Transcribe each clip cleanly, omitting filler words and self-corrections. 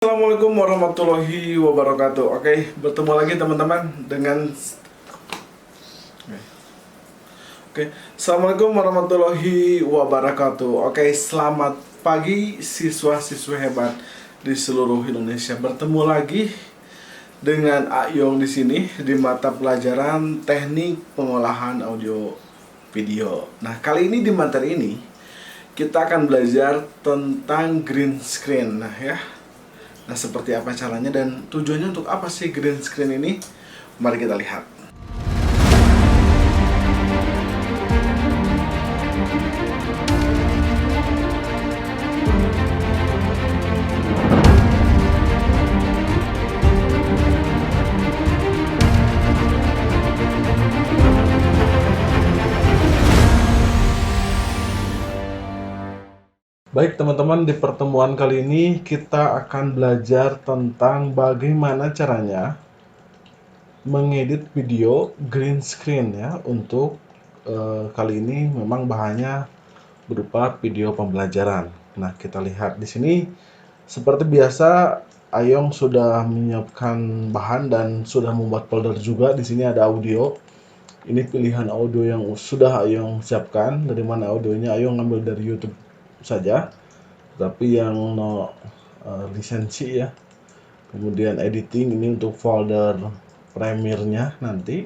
Assalamualaikum warahmatullahi wabarakatuh. Oke, bertemu lagi teman-teman dengan Assalamualaikum warahmatullahi wabarakatuh. Oke, selamat pagi siswa-siswi hebat di seluruh Indonesia. Bertemu lagi dengan Ayong di sini di mata pelajaran Teknik Pengolahan Audio Video. Nah, kali ini di materi ini kita akan belajar tentang green screen. Nah, seperti apa caranya dan tujuannya untuk apa sih green screen ini? Mari kita lihat. Baik teman-teman, di pertemuan kali ini kita akan belajar tentang bagaimana caranya mengedit video green screen ya. Untuk kali ini memang bahannya berupa video pembelajaran. Nah, kita lihat di sini seperti biasa Ayong sudah menyiapkan bahan dan sudah membuat folder juga. Di sini ada audio. Ini pilihan audio yang sudah Ayong siapkan. Dari mana audionya? Ayong ngambil dari YouTube saja, tapi yang no lisensi ya. Kemudian editing ini untuk folder Premiere-nya nanti.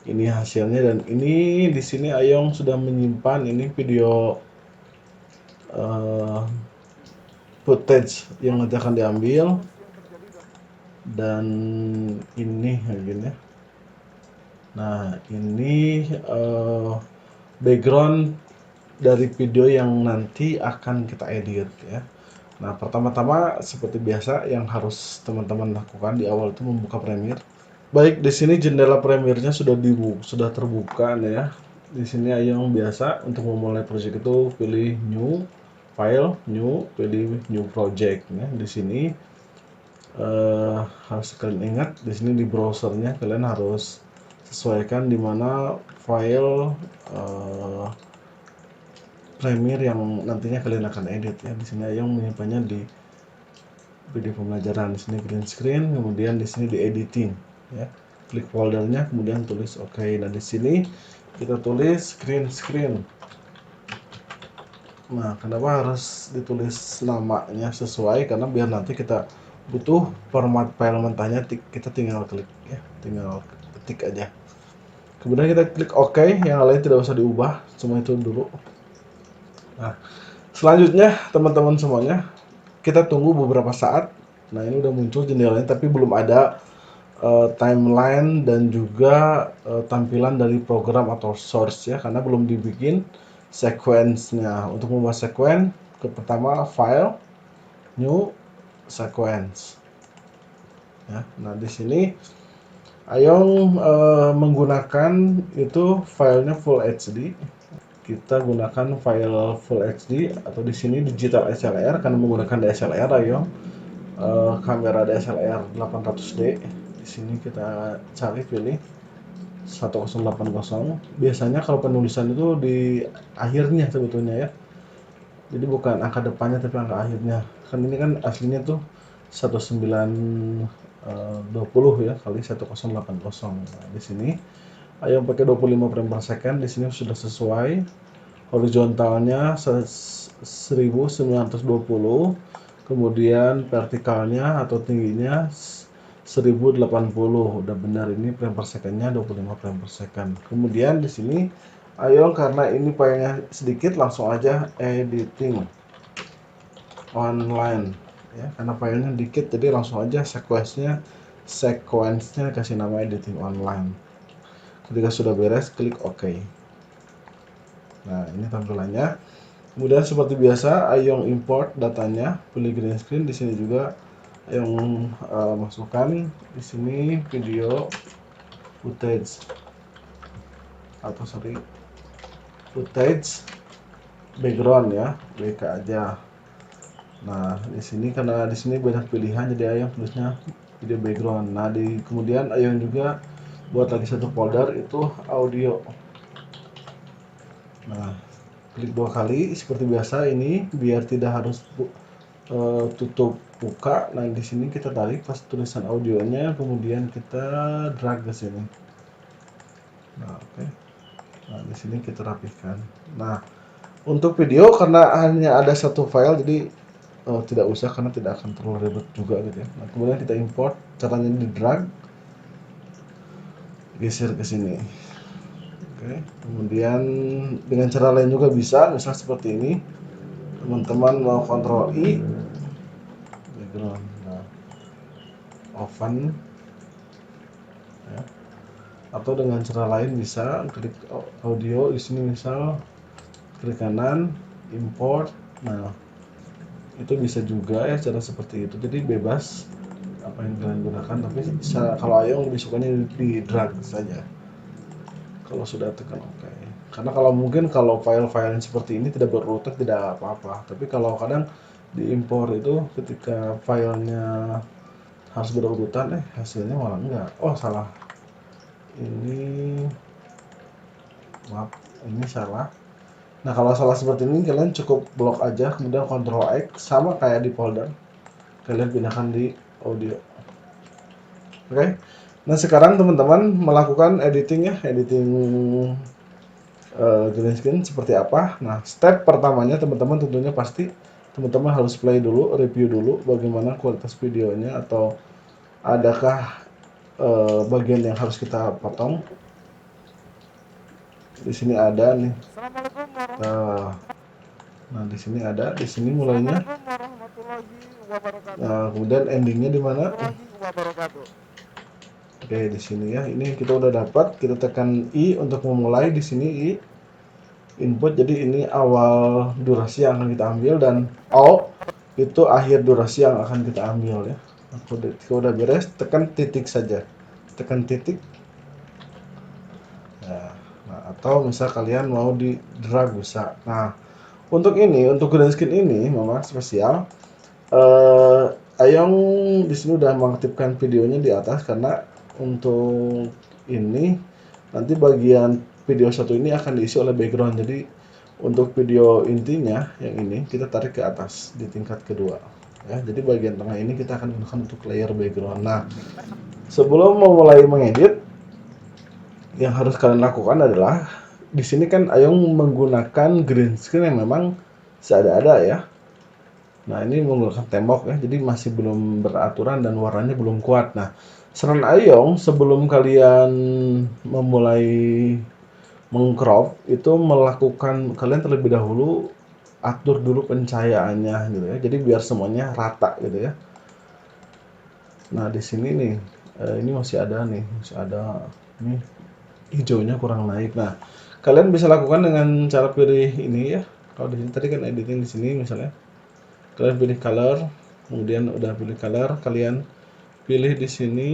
Ini hasilnya, dan ini di sini Ayong sudah menyimpan ini video footage yang nanti akan diambil, dan ini begini. Nah, ini background dari video yang nanti akan kita edit ya. Nah, pertama-tama seperti biasa yang harus teman-teman lakukan di awal itu membuka Premiere. Baik, di sini jendela Premiere-nya sudah terbuka ya. Di sini yang biasa untuk memulai project itu pilih new file, new, pilih new project ya. Di sini harus kalian ingat, di sini di browsernya kalian harus sesuaikan di mana file Premiere yang nantinya kalian akan edit ya. Di sini yang menyimpannya di video pembelajaran. Di sini green screen, kemudian di sini di editing ya. Klik foldernya, kemudian tulis oke. Nah, di sini kita tulis green screen. Nah, kenapa harus ditulis namanya sesuai? Karena biar nanti kita butuh format file mentahnya, kita tinggal klik ya, tinggal ketik aja. Kemudian kita klik oke, yang lain tidak usah diubah, cuma itu dulu. Nah, selanjutnya teman-teman semuanya, kita tunggu beberapa saat. Nah, ini udah muncul jendelanya, tapi belum ada timeline dan juga tampilan dari program atau source ya, karena belum dibikin sequence-nya. Untuk membuat sequence, pertama file, new, sequence. Ya, nah di sini Ayong menggunakan itu filenya Full HD. Kita gunakan file Full HD atau di sini digital SLR karena menggunakan DSLR Ayong. Kamera DSLR 800D. Di sini kita cari pilih 1080. Biasanya kalau penulisan itu di akhirnya sebetulnya ya. Jadi bukan angka depannya tapi angka akhirnya. Kan ini kan aslinya tuh 1920 ya kali 1080. Nah, di sini Ayong pakai 25 frame per second. Di sini sudah sesuai. Horizontalnya 1920, kemudian vertikalnya atau tingginya 1080. Udah benar, ini frame per secondnya 25 frame per second. Kemudian di sini Ayong karena ini filenya sedikit, langsung aja editing online ya, karena filenya dikit jadi langsung aja sequence-nya kasih nama editing online. Ketika sudah beres, klik OK. Nah, ini tampilannya. Kemudian seperti biasa, Ayong import datanya, pilih green screen. Di sini juga Ayong masukkan di sini video footage footage background ya, BK aja. Nah, di sini karena di sini banyak pilihan, jadi Ayong tulisnya video background. Nah, kemudian Ayong juga buat lagi satu folder itu audio. Nah, klik 2 kali seperti biasa ini biar tidak harus tutup buka. Nah di sini kita tarik pas tulisan audionya, kemudian kita drag ke sini. Nah oke. Nah di sini kita rapihkan. Nah untuk video karena hanya ada satu file, jadi tidak usah karena tidak akan terlalu ribet juga gitu ya. Nah kemudian kita import, caranya di drag, geser ke sini. Oke, kemudian dengan cara lain juga bisa, misal seperti ini. Teman-teman mau Ctrl I, background, nah, open, ya. Atau dengan cara lain bisa klik audio di sini, misal klik kanan, import. Nah, itu bisa juga ya cara seperti itu. Jadi bebas apa yang kalian gunakan, tapi kalau Ayong lebih sukanya di drag saja. Kalau sudah tekan OK. Karena kalau mungkin kalau file-file yang seperti ini tidak berurutan tidak apa-apa. Tapi kalau kadang diimpor itu ketika filenya harus berurutan, hasilnya malah enggak. Oh salah. Ini maaf, ini salah. Nah kalau salah seperti ini kalian cukup blok aja, kemudian Ctrl X sama kayak di folder. Kalian pindahkan di audio. Oke. Nah sekarang teman-teman melakukan editing ya, editing green screen seperti apa. Nah step pertamanya teman-teman tentunya pasti teman-teman harus play dulu, review dulu bagaimana kualitas videonya atau adakah bagian yang harus kita potong. Di sini ada nih. Assalamualaikum Nah di sini ada, di sini mulainya. warahmatullahi wabarakatuh. Nah kemudian endingnya di mana? Oke di sini ya. Ini kita udah dapat. Kita tekan I untuk memulai di sini I. Input, jadi ini awal durasi yang akan kita ambil, dan O itu akhir durasi yang akan kita ambil ya. Kalau udah beres tekan titik saja, tekan titik. Nah, atau misal kalian mau di drag bisa. Nah untuk ini, untuk green screen ini memang spesial. Ayong di sini udah mengaktifkan videonya di atas karena untuk ini nanti bagian video satu ini akan diisi oleh background. Jadi untuk video intinya yang ini kita tarik ke atas di tingkat kedua ya. Jadi bagian tengah ini kita akan gunakan untuk layer background. Nah sebelum memulai mengedit, yang harus kalian lakukan adalah di sini kan Ayong menggunakan green screen yang memang seada-ada ya. Nah ini menggunakan tembok ya, jadi masih belum beraturan dan warnanya belum kuat. Nah saran Ayong sebelum kalian memulai mengcrop itu melakukan, kalian terlebih dahulu atur dulu pencahayaannya gitu ya, jadi biar semuanya rata gitu ya. Nah di sini nih ini masih ada ini hijaunya kurang naik. Nah kalian bisa lakukan dengan cara pilih ini ya. Kalau di sini tadi kan editing di sini misalnya kalian pilih color, kemudian udah pilih color kalian pilih di sini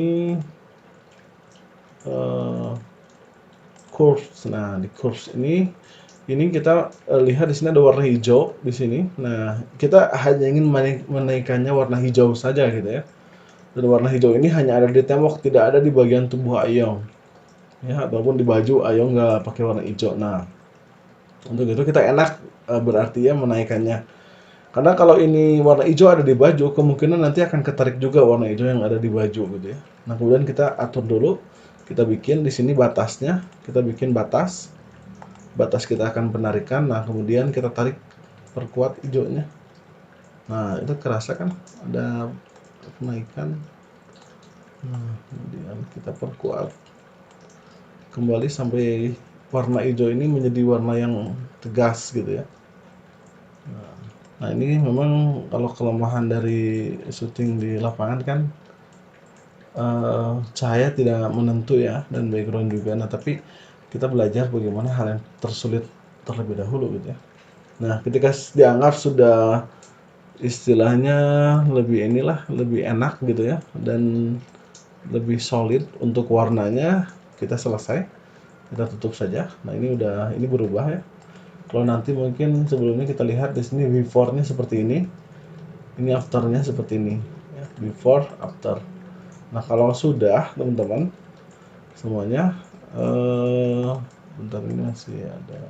curves. Nah di curves ini kita lihat di sini ada warna hijau di sini. Nah kita hanya ingin menaikkannya warna hijau saja gitu ya, dan warna hijau ini hanya ada di tembok, tidak ada di bagian tubuh Ayong ya, ataupun di baju Ayong nggak pakai warna hijau. Nah untuk itu kita enak berarti ya menaikkannya, karena kalau ini warna hijau ada di baju, kemungkinan nanti akan ketarik juga warna hijau yang ada di baju gitu ya. Nah kemudian kita atur dulu, kita bikin di sini batasnya, kita bikin batas kita akan penarikan. Nah kemudian kita tarik, perkuat hijaunya. Nah itu kerasa kan ada kenaikan. Nah kemudian kita perkuat kembali sampai warna hijau ini menjadi warna yang tegas gitu ya. Nah ini memang kalau kelemahan dari syuting di lapangan kan cahaya tidak menentu ya, dan background juga. Nah tapi kita belajar bagaimana hal yang tersulit terlebih dahulu gitu ya. Nah ketika dianggap sudah istilahnya lebih enak gitu ya, dan lebih solid untuk warnanya, kita selesai, kita tutup saja. Nah ini berubah ya. Kalau nanti mungkin sebelumnya kita lihat di sini before-nya seperti ini after-nya seperti ini ya, before after. Nah kalau sudah teman-teman semuanya, bentar ini masih ada.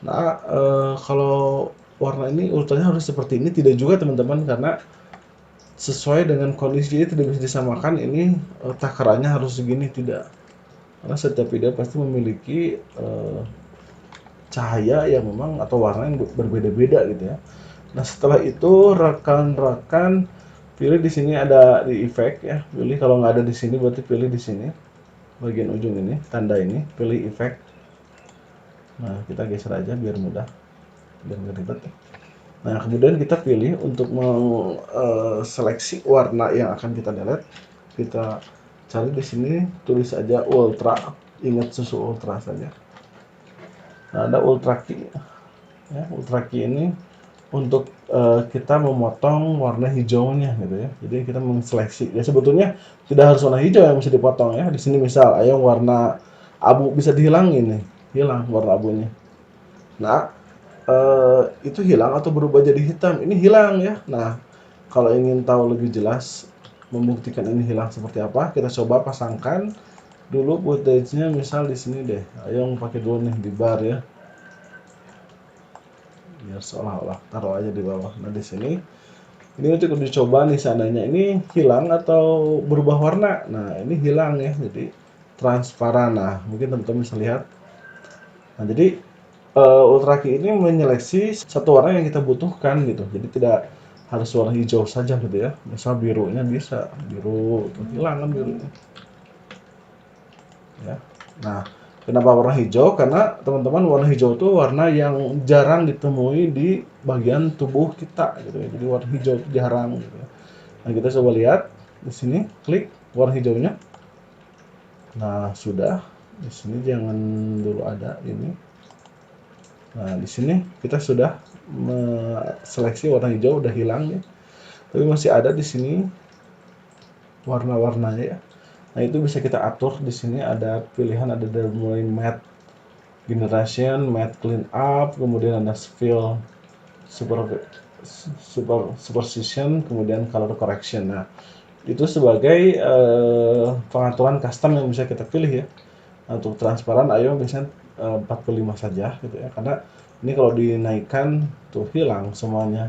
Nah, kalau warna ini urutannya harus seperti ini, tidak juga teman-teman, karena sesuai dengan kondisi tidak bisa disamakan ini takarannya harus segini, tidak. Karena setiap video pasti memiliki cahaya yang memang atau warna yang berbeda-beda gitu ya. Nah, setelah itu rekan-rekan pilih di sini ada di efek ya. Pilih kalau nggak ada di sini berarti pilih di sini bagian ujung ini, tanda ini, pilih efek. Nah, kita geser aja biar mudah, biar nggak ribet. Nah, kemudian kita pilih untuk mau seleksi warna yang akan kita delete. Kita cari di sini, tulis aja ultra, ingat susu ultra saja. Nah, ada ultra key. Ya, ultra key ini untuk kita memotong warna hijaunya gitu ya. Jadi kita menseleksi. Ya sebetulnya tidak harus warna hijau yang bisa dipotong ya. Di sini misal ayo warna abu bisa dihilangin nih, hilang warna abunya. Nah, itu hilang atau berubah jadi hitam. Ini hilang ya. Nah, kalau ingin tahu lebih jelas membuktikan ini hilang seperti apa, kita coba pasangkan dulu footage-nya misal di sini deh. Ayo pakai dulu nih di bar ya. Biar seolah-olah taruh aja di bawah. Nah, di sini ini untuk dicoba nih seandainya ini hilang atau berubah warna. Nah, ini hilang ya. Jadi transparan. Nah, mungkin teman-teman bisa lihat. Nah, jadi Ultra Key ini menyeleksi satu warna yang kita butuhkan gitu. Jadi tidak harus warna hijau saja gitu ya. Misal birunya bisa biru, hilang kan birunya. Ya. Nah, kenapa warna hijau? Karena teman-teman warna hijau itu warna yang jarang ditemui di bagian tubuh kita gitu ya. Jadi warna hijau itu jarang gitu ya. Nah, kita coba lihat di sini, klik warna hijaunya. Nah, sudah. Di sini jangan dulu ada ini. Nah, di sini kita sudah seleksi warna hijau udah hilang ya. Tapi masih ada di sini warna-warnanya ya. Nah, itu bisa kita atur di sini ada pilihan ada dari mulai matte generation, matte clean up, kemudian ada fill superposition, kemudian color correction. Nah, itu sebagai pengaturan custom yang bisa kita pilih ya. Untuk transparan ayo biasanya 45 saja gitu ya, karena ini kalau dinaikkan tuh hilang semuanya.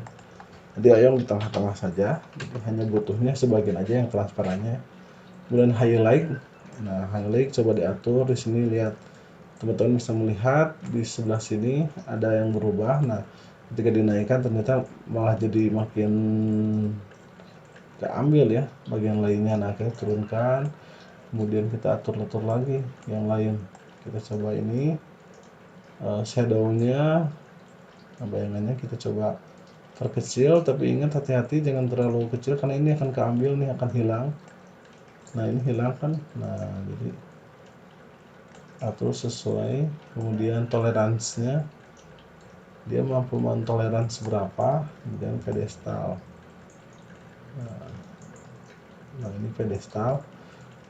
Jadi ayo di tengah-tengah saja, jadi hanya butuhnya sebagian aja yang transparannya. Kemudian highlight, nah highlight coba diatur di sini, lihat teman-teman bisa melihat di sebelah sini ada yang berubah. Nah, ketika dinaikkan ternyata malah jadi makin keambil ya bagian lainnya. Nah, kita turunkan, kemudian kita atur-atur lagi yang lain. Kita coba ini shadownya, bayangannya kita coba perkecil, tapi ingat hati-hati jangan terlalu kecil karena ini akan keambil nih, akan hilang. Nah, ini hilang kan. Nah, jadi atur sesuai, kemudian toleransinya dia mampu mentoleransi berapa, kemudian pedestal. Nah, ini pedestal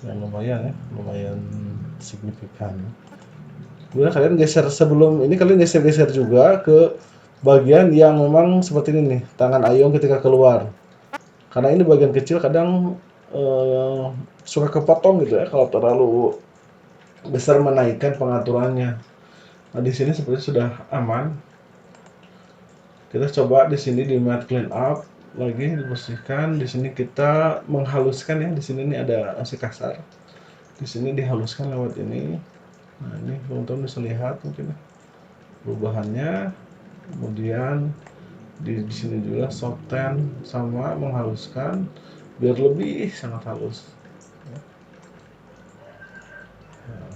yang lumayan ya, lumayan signifikan. Kemudian kalian geser sebelum ini, kalian geser-geser juga ke bagian yang memang seperti ini nih, tangan Ayong ketika keluar. Karena ini bagian kecil kadang suka kepotong gitu ya kalau terlalu besar menaikkan pengaturannya. Nah, di sini seperti sudah aman. Kita coba di sini di matte clean up lagi dibersihkan. Di sini kita menghaluskan ya. Di sini ini ada masih kasar. Di sini dihaluskan lewat ini. Nah, ini teman-teman bisa lihat mungkin perubahannya. Kemudian di sini juga soften sama menghaluskan biar lebih sangat halus. Nah,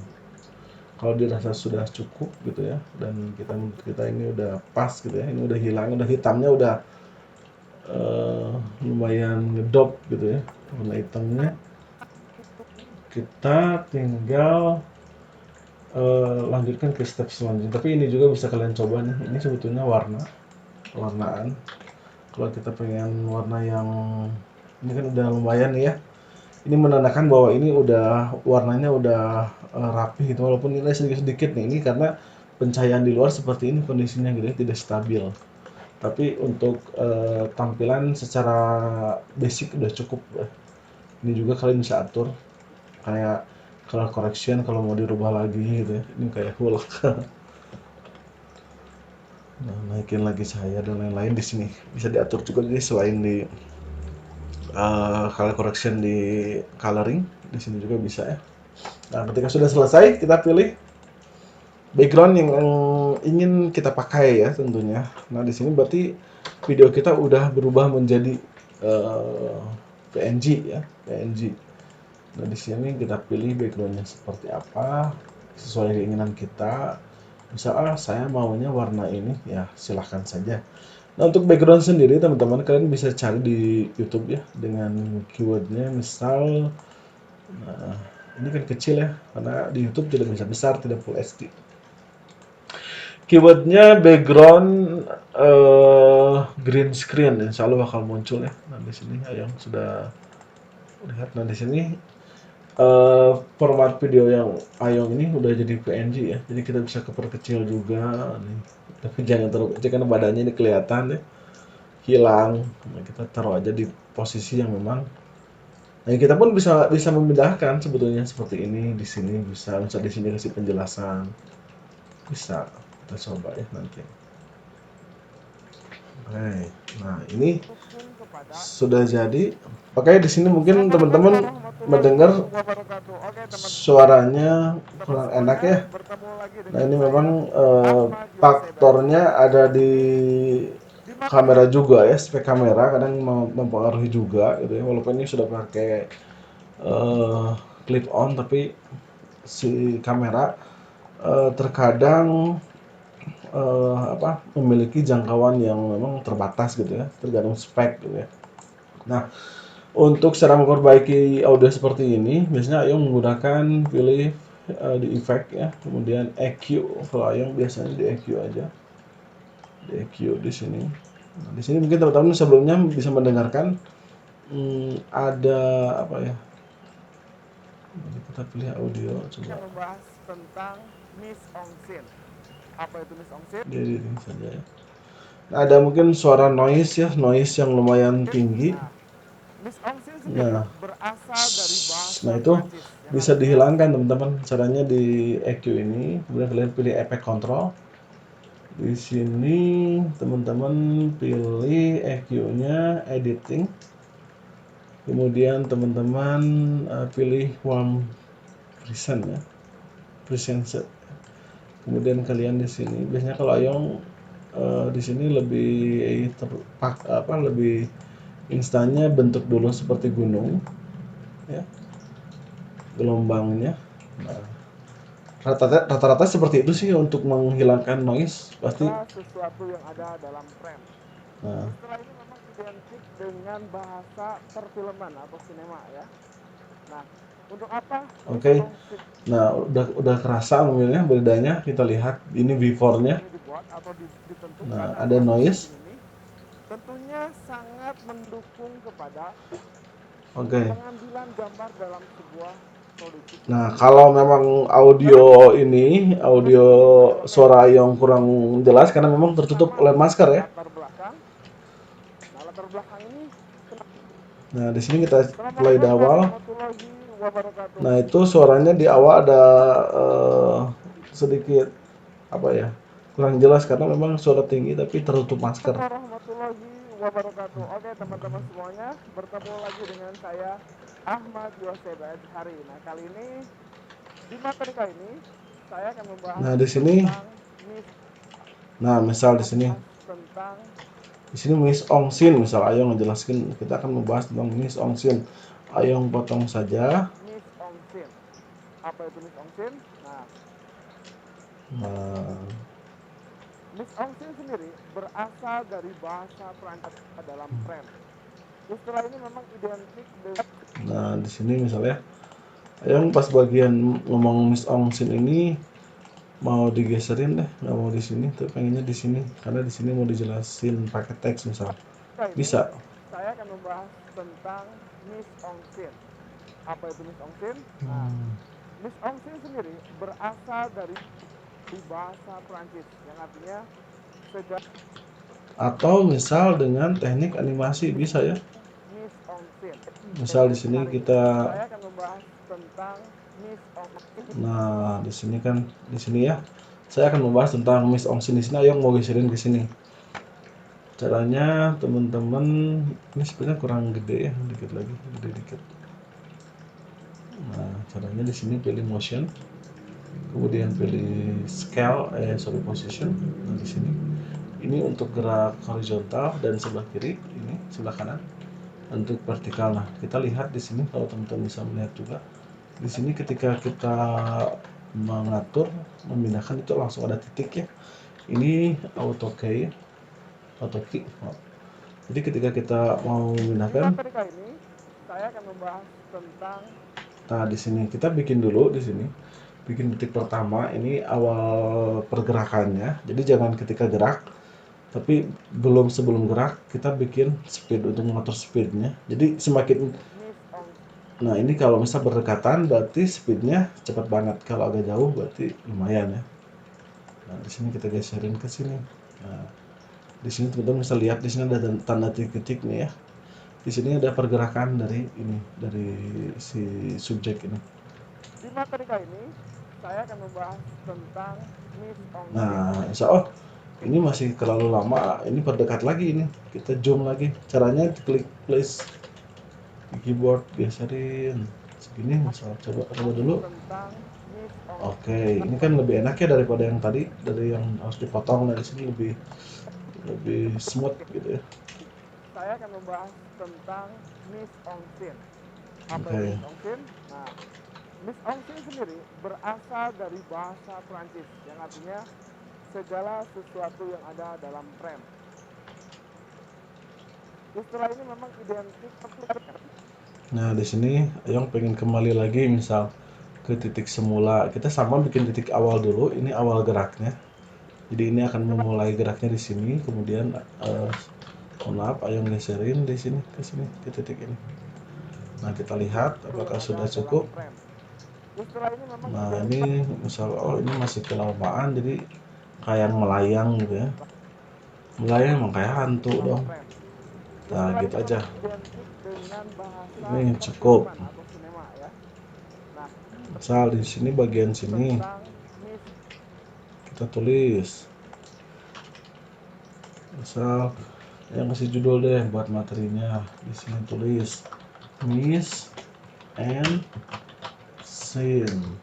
kalau dirasa sudah cukup gitu ya, dan kita ini udah pas gitu ya, ini udah hilang, udah hitamnya udah lumayan ngedop gitu ya warna hitamnya, kita tinggal lanjutkan ke step selanjutnya. Tapi ini juga bisa kalian coba nih, ini sebetulnya warnaan. Kalau kita pengen warna yang ini kan udah lumayan nih ya, ini menandakan bahwa ini udah warnanya udah rapi gitu, walaupun nilai sedikit-sedikit nih, ini karena pencahayaan di luar seperti ini kondisinya gitu ya, tidak stabil. Tapi untuk tampilan secara basic udah cukup ya. Ini juga kalian bisa atur kayak color correction kalau mau dirubah lagi gitu ya. Ini kayak Hulk. Nah, naikin lagi cahaya dan lain-lain di sini. Bisa diatur juga jadi selain di color correction di coloring, di sini juga bisa ya. Nah, ketika sudah selesai, kita pilih background yang ingin kita pakai ya tentunya. Nah, di sini berarti video kita udah berubah menjadi PNG ya, PNG. Nah, di sini kita pilih backgroundnya seperti apa sesuai keinginan kita. Misalnya saya maunya warna ini, ya silahkan saja. Nah, untuk background sendiri teman-teman kalian bisa cari di YouTube ya dengan keywordnya misal, nah ini kan kecil ya karena di YouTube tidak bisa besar, tidak full HD. Keywordnya background green screen, insya Allah bakal muncul ya. Nah di sini Ayang sudah lihat. Nah di sini format video yang Ayong ini udah jadi PNG ya, jadi kita bisa keperkecil juga nih. Tapi jangan terlalu kecil karena badannya ini kelihatan ya, hilang. Nah, kita taruh aja di posisi yang memang. Nah, kita pun bisa bisa memindahkan sebetulnya seperti ini di sini bisa, misal di sini kasih penjelasan. Bisa kita coba ya nanti. Oke. Nah, ini Dukung kepada. sudah jadi. Oke, di sini mungkin Assalamualaikum teman-teman warahmatullahi mendengar wabarakatuh. Oke suaranya teman-teman kurang enak semuanya, ya. bertemu lagi Nah, dengan ini saya memang Ahmad Yosebas faktornya Hari. ada Kali di ini di kamera materi juga ya, spek kamera kadang mempengaruhi juga gitu ya. Walaupun ini sudah pakai clip on, tapi si kamera terkadang memiliki jangkauan yang memang terbatas gitu ya, tergantung spek gitu ya. Nah, untuk cara memperbaiki audio seperti ini, biasanya Ayong menggunakan pilih di effect ya, kemudian EQ. Kalau Ayong biasanya di EQ aja, di EQ di sini. Nah, di sini mungkin teman-teman sebelumnya bisa mendengarkan ada apa ya? Jadi kita pilih audio, coba akan membahas tentang Miss Ongsin. Apa itu Miss Ongsin? jadi ini saja ya. Nah, ada mungkin suara noise ya, noise yang lumayan tinggi. Nah, Miss Ongsin sendiri Nah, berasal dari nah bahasa itu Prancis yang bisa artinya dihilangkan teman-teman. Caranya di EQ ini, kemudian kalian pilih Effect Control. Di sini teman-teman pilih EQ-nya Editing. Kemudian teman-teman pilih Warm Present ya, Present Set. Kemudian kalian di sini biasanya kalau Ayong di sini lebih lebih instannya bentuk dulu seperti gunung ya, gelombangnya. Nah, rata-rata seperti itu sih untuk menghilangkan noise pasti. sesuatu yang ada dalam frame. Nah, Istilah ini memang identik dengan bahasa perfilman atau sinema ya. Nah, untuk apa Miss oke. Ongsin Nah, udah kerasa mungkin ya bedanya. Kita lihat ini before-nya. ini dibuat atau ditentukan Nah, ada atau noise. setting ini tentunya sangat mendukung kepada Oke. pengambilan gambar dalam sebuah produksi Nah, video. kalau memang audio suara yang kurang jelas karena memang tertutup oleh masker ya. Latar belakang. Nah, latar belakang ini. Nah, di sini kita play di Assalamualaikum awal. warahmatullahi wabarakatuh. Nah, itu suaranya di awal ada sedikit apa ya? Kurang jelas karena memang suara tinggi tapi tertutup masker. Warahmatullahi wabarakatuh. Oke teman-teman semuanya, bertemu lagi dengan saya Ahmad Yosebas Hari. Nah kali ini di materi kali ini saya akan membahas Nah, di sini misal di sini tentang Miss Ongsin, misal Ayong ngejelaskan, kita akan membahas tentang Miss Ongsin. Ayong potong saja. Miss Ongsin. Apa itu Miss Ongsin? Nah, Miss Ongsin sendiri berasal dari bahasa Prancis dalam frame. Istilah ini memang identik dengan. nah di sini misalnya Ayong pas bagian ngomong Miss Ongsin ini mau digeserin deh, nggak mau di sini, tapi pengennya di sini karena di sini mau dijelasin pakai teks misal. Bisa. Saya akan membahas tentang Miss Ongsin. Apa itu Miss Ongsin? Miss Ongsin sendiri berasal dari bahasa Prancis yang artinya sedang. Atau misal dengan teknik animasi bisa ya. Miss Ongsin. Misal di sini kita, Saya akan membahas tentang Miss Ongsin. nah di sini kan di sini ya Saya akan membahas tentang mise en scène di sini. Ayo mau geserin ke sini. Caranya teman-teman, ini sebenarnya kurang gede ya, dikit lagi, gede dikit. Nah, caranya di sini pilih motion, kemudian pilih scale, position. Nah, di sini ini untuk gerak horizontal dan sebelah kiri, ini sebelah kanan untuk vertikal. Nah, kita lihat di sini kalau teman-teman bisa melihat juga di sini ketika kita mengatur memindahkan itu langsung ada titik ya. Ini auto key. Jadi ketika kita mau Di memindahkan, materi kali ini saya akan membahas tentang nah di sini kita bikin dulu di sini. Bikin titik pertama ini awal pergerakannya. Jadi jangan ketika gerak, tapi sebelum gerak kita bikin speed untuk mengatur speednya. Jadi semakin, mise en nah ini kalau misal berdekatan berarti speednya cepat banget. Kalau agak jauh berarti lumayan ya. Nah di sini kita geserin ke sini. Nah di sini teman-teman bisa lihat di sini ada tanda titik nih ya. Di sini ada pergerakan dari ini, dari si subjek ini. Di materi kali ini saya akan membahas tentang mise en scène. Nah, insya Allah ini masih terlalu lama. Ini perdekat lagi ini. Kita zoom lagi. Caranya klik place di keyboard, geserin segini. Misal coba dulu. Tentang mise en Oke, ini kan lebih enak ya daripada yang tadi, dari yang harus dipotong. Dari sini lebih smooth gitu ya. saya akan membahas tentang mise en scène. Apa Oke. itu mise en scène? Nah, mise en scène sendiri berasal dari bahasa Prancis yang artinya segala sesuatu yang ada dalam frame. Istilah ini memang identik. Nah, di sini Ayong pengen kembali lagi misal ke titik semula. Kita sama bikin titik awal dulu. Ini awal geraknya. Jadi ini akan memulai geraknya di sini. Kemudian maaf, Ayong geserin di sini ke sini ke titik ini. Nah, kita lihat apakah sudah cukup. Istilah ini memang Nah, ini misal ini masih kelamaan jadi kayak melayang gitu ya. Melayang emang kayak hantu dong. Nah, gitu aja. identik dengan bahasa Ini cukup. perfilman atau sinema ya. Nah, Misal di sini bagian sini tentang mise kita tulis. Misal yang kasih judul deh buat materinya. Di sini tulis mise en scene.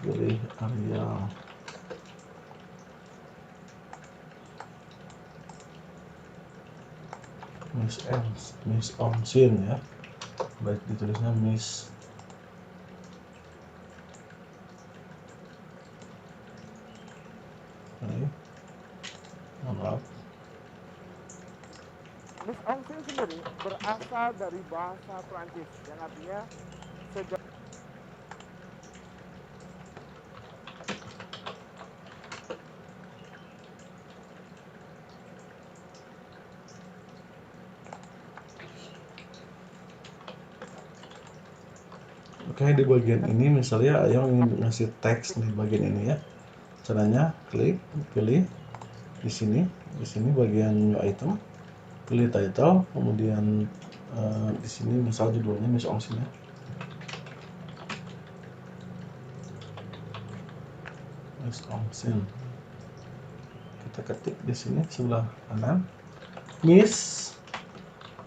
Pilih Arial. Mise en scene ya. Baik ditulisnya mise. Ini. Maaf. mise en scène sendiri berasal dari bahasa Prancis yang artinya segala Oke, di bagian ini misalnya Ayong ingin ngasih teks di bagian ini ya. Caranya klik, pilih di sini bagian new item, pilih title, kemudian di sini misal judulnya mise en scene. Mise en scene. Kita ketik di sini sebelah kanan. Mise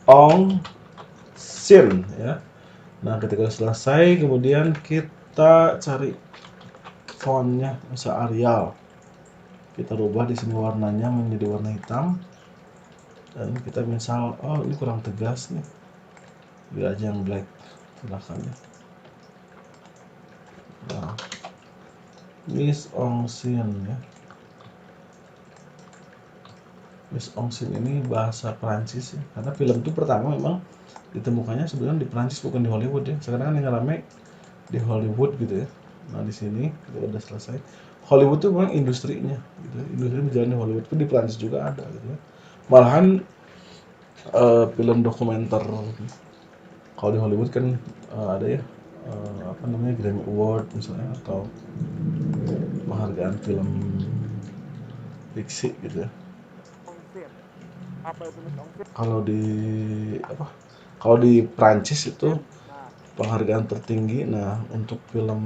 en scene ya. Nah, ketika selesai kemudian kita cari fontnya, misal Arial. Kita rubah di sini warnanya menjadi warna hitam. Dan kita misal, oh ini kurang tegas nih. Biar aja yang black belakangnya. Nah, mise en scene ya. Mise en scene ini bahasa Prancis ya. Karena film itu pertama memang ditemukannya sebenarnya di Prancis bukan di Hollywood ya. Sekarang kan yang rame di Hollywood gitu ya. Nah di sini kalau udah selesai, Hollywood itu memang industrinya, gitu. Industri berjalan di Hollywood itu di Prancis juga ada gitu ya. Malahan film dokumenter kalau di Hollywood kan ada ya apa namanya Grammy Award misalnya atau penghargaan film fiksi gitu ya. en scène. Apa itu mise en scène? Kalau di Prancis itu Nah, penghargaan tertinggi. Nah untuk film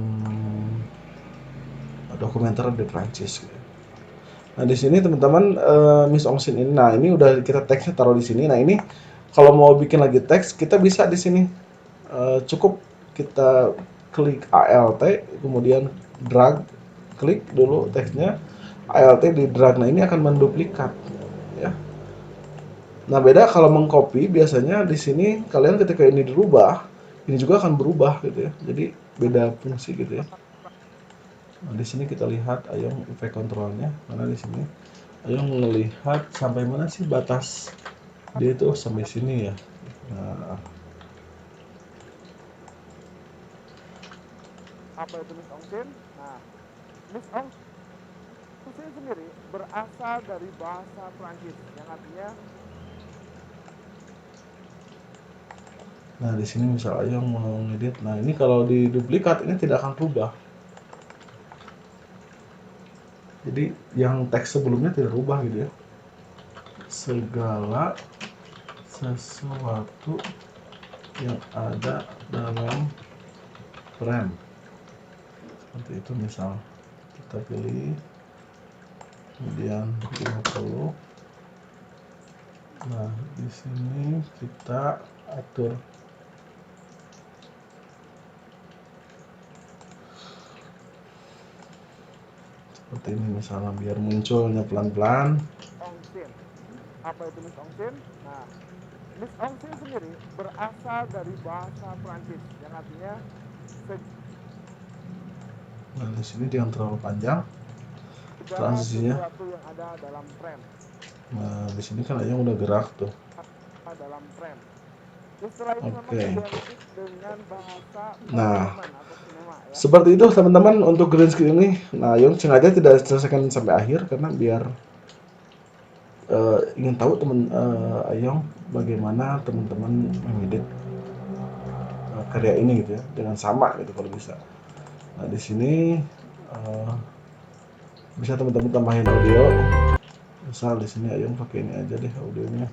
dokumenter di Prancis gitu. Nah di sini teman-teman Miss Ong Sin ini, nah ini udah kita teksnya taruh di sini. Nah ini kalau mau bikin lagi teks kita bisa di sini. Cukup kita klik ALT, kemudian drag, klik dulu teksnya, ALT di drag. Nah ini akan menduplikat ya. Nah beda kalau mengcopy, biasanya di sini kalian ketika ini dirubah, ini juga akan berubah gitu ya. Jadi beda fungsi gitu ya. Nah di sini kita lihat Ayong efek kontrolnya, karena di sini Ayong melihat sampai mana sih batas dia itu, sampai sini ya. Nah, Apa itu Miss Ong Sin? Nah, Miss Ong Sin sendiri berasal dari bahasa Prancis yang artinya nah di sini misal Ayong mau ngedit, nah ini kalau di duplikat ini tidak akan berubah. Jadi yang teks sebelumnya tidak berubah gitu ya. Segala sesuatu yang ada dalam frame. Seperti itu misal. Kita pilih. Kemudian 50. Nah, di sini kita atur seperti ini misalnya, biar munculnya pelan-pelan. Ong Sin. Apa itu Miss Ong Sin? Nah, Miss Ong Sin sendiri berasal dari bahasa Prancis yang artinya Nah, di sini jangan terlalu panjang segala transisinya. sesuatu yang ada dalam frame. Nah, di sini kan Ayong udah gerak tuh. Dalam frame. Istilah ini memang Oke. identik dengan bahasa Nah, perfilman atau sinema ya. seperti itu teman-teman untuk green screen ini. Nah, Ayong sengaja tidak selesaikan sampai akhir karena biar ingin tahu teman Ayong bagaimana teman-teman mengedit karya ini gitu ya, dengan sama gitu kalau bisa. Nah di sini bisa teman-teman tambahin audio. Misal di sini Ayong pakai ini aja deh audionya.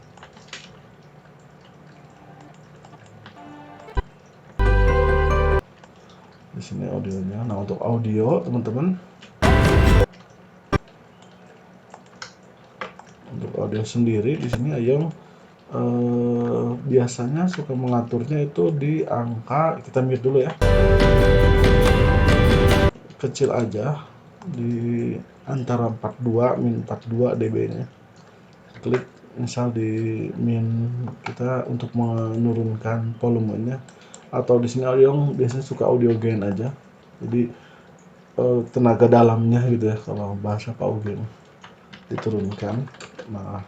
Di sini audionya. Nah untuk audio teman-teman, untuk audio sendiri di sini Ayong biasanya suka mengaturnya itu di angka, kita mute dulu ya, kecil aja di antara 42 min 42 dB nya. Klik misal di min kita untuk menurunkan volumenya, atau di sini Ayong biasanya suka audio gain aja, jadi tenaga dalamnya gitu ya kalau bahasa Pak Ugin diturunkan. Nah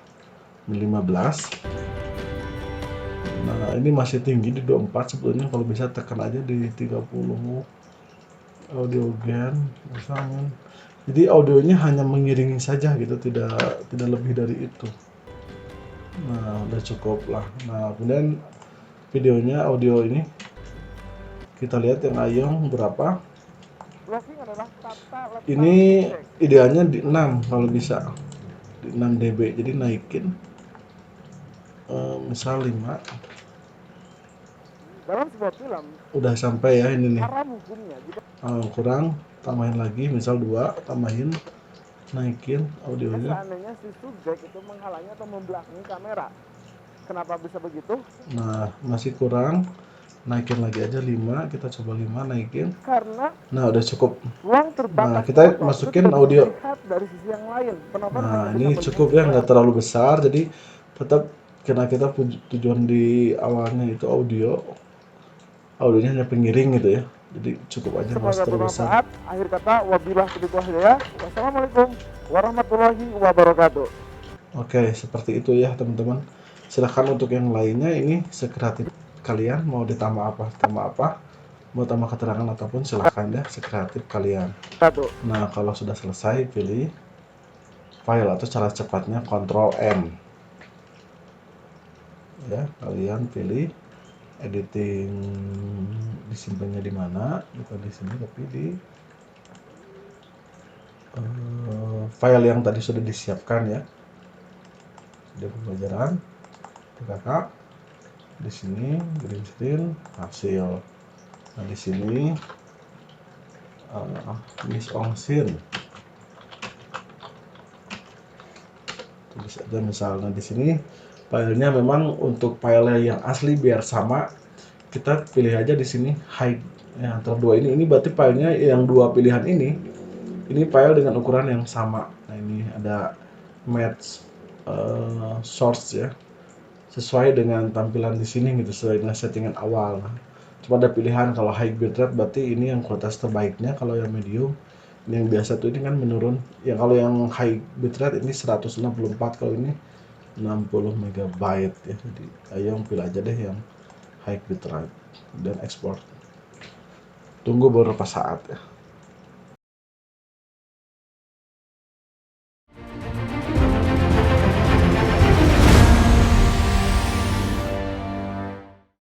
15. Nah ini masih tinggi di 24, sebetulnya kalau bisa tekan aja di 30 audio gain misalnya. Jadi audionya hanya mengiringi saja gitu, tidak lebih dari itu. Nah udah cukup lah. Nah kemudian videonya, audio ini kita lihat yang Ayong berapa. Blocking adalah tata letak Ini subjek. idealnya di 6 kalau bisa, di 6 dB, jadi naikin misal 5. Dalam sebuah film Udah sampai ya ini nih. haram hukumnya jika Kurang, tambahin lagi misal 2, tambahin, naikin audionya. seandainya si subjek itu menghalangi atau membelakangi kamera. Kenapa bisa begitu? Nah masih kurang, naikin lagi aja 5, kita coba 5, naikin. Karena Nah udah cukup. ruang terbatas Nah kita penonton masukin itu tidak audio. bisa dilihat dari sisi yang lain. Penonton Nah hanya ini bisa cukup melihat ya, nggak terlalu besar, jadi tetap karena kita tujuan di awalnya itu audionya hanya pengiring gitu ya, jadi cukup aja, nggak usah Semoga terlalu besar. bermanfaat. Akhir kata, wabillahi taufiq wal hidayah. Wassalamualaikum warahmatullahi wabarakatuh. Oke, seperti itu ya teman-teman. Silahkan untuk yang lainnya ini sekreatif kalian, mau ditambah apa, mau tambah keterangan apapun silahkan ya, sekreatif kalian. Nah kalau sudah selesai, pilih file, atau cara cepatnya Ctrl M ya. Kalian pilih editing, disimpannya di mana, bukan di sini tapi di file yang tadi sudah disiapkan ya, di pembelajaran kakak. Di sini green screen hasil. Nah di sini Miss Ongsin. Tulis aja misalnya di sini filenya memang untuk file yang asli biar sama, kita pilih aja di sini hide ya, antara dua ini berarti filenya yang dua pilihan ini file dengan ukuran yang sama. Nah ini ada match source ya, sesuai dengan tampilan di sini gitu, sesuai dengan settingan awal. Nah, cuma ada pilihan kalau high bitrate berarti ini yang kualitas terbaiknya, kalau yang medium ini yang biasa tuh ini kan menurun ya, kalau yang high bitrate ini 164, kalau ini 60 MB ya. Jadi ayo pilih aja deh yang high bitrate dan export. Tunggu beberapa saat ya.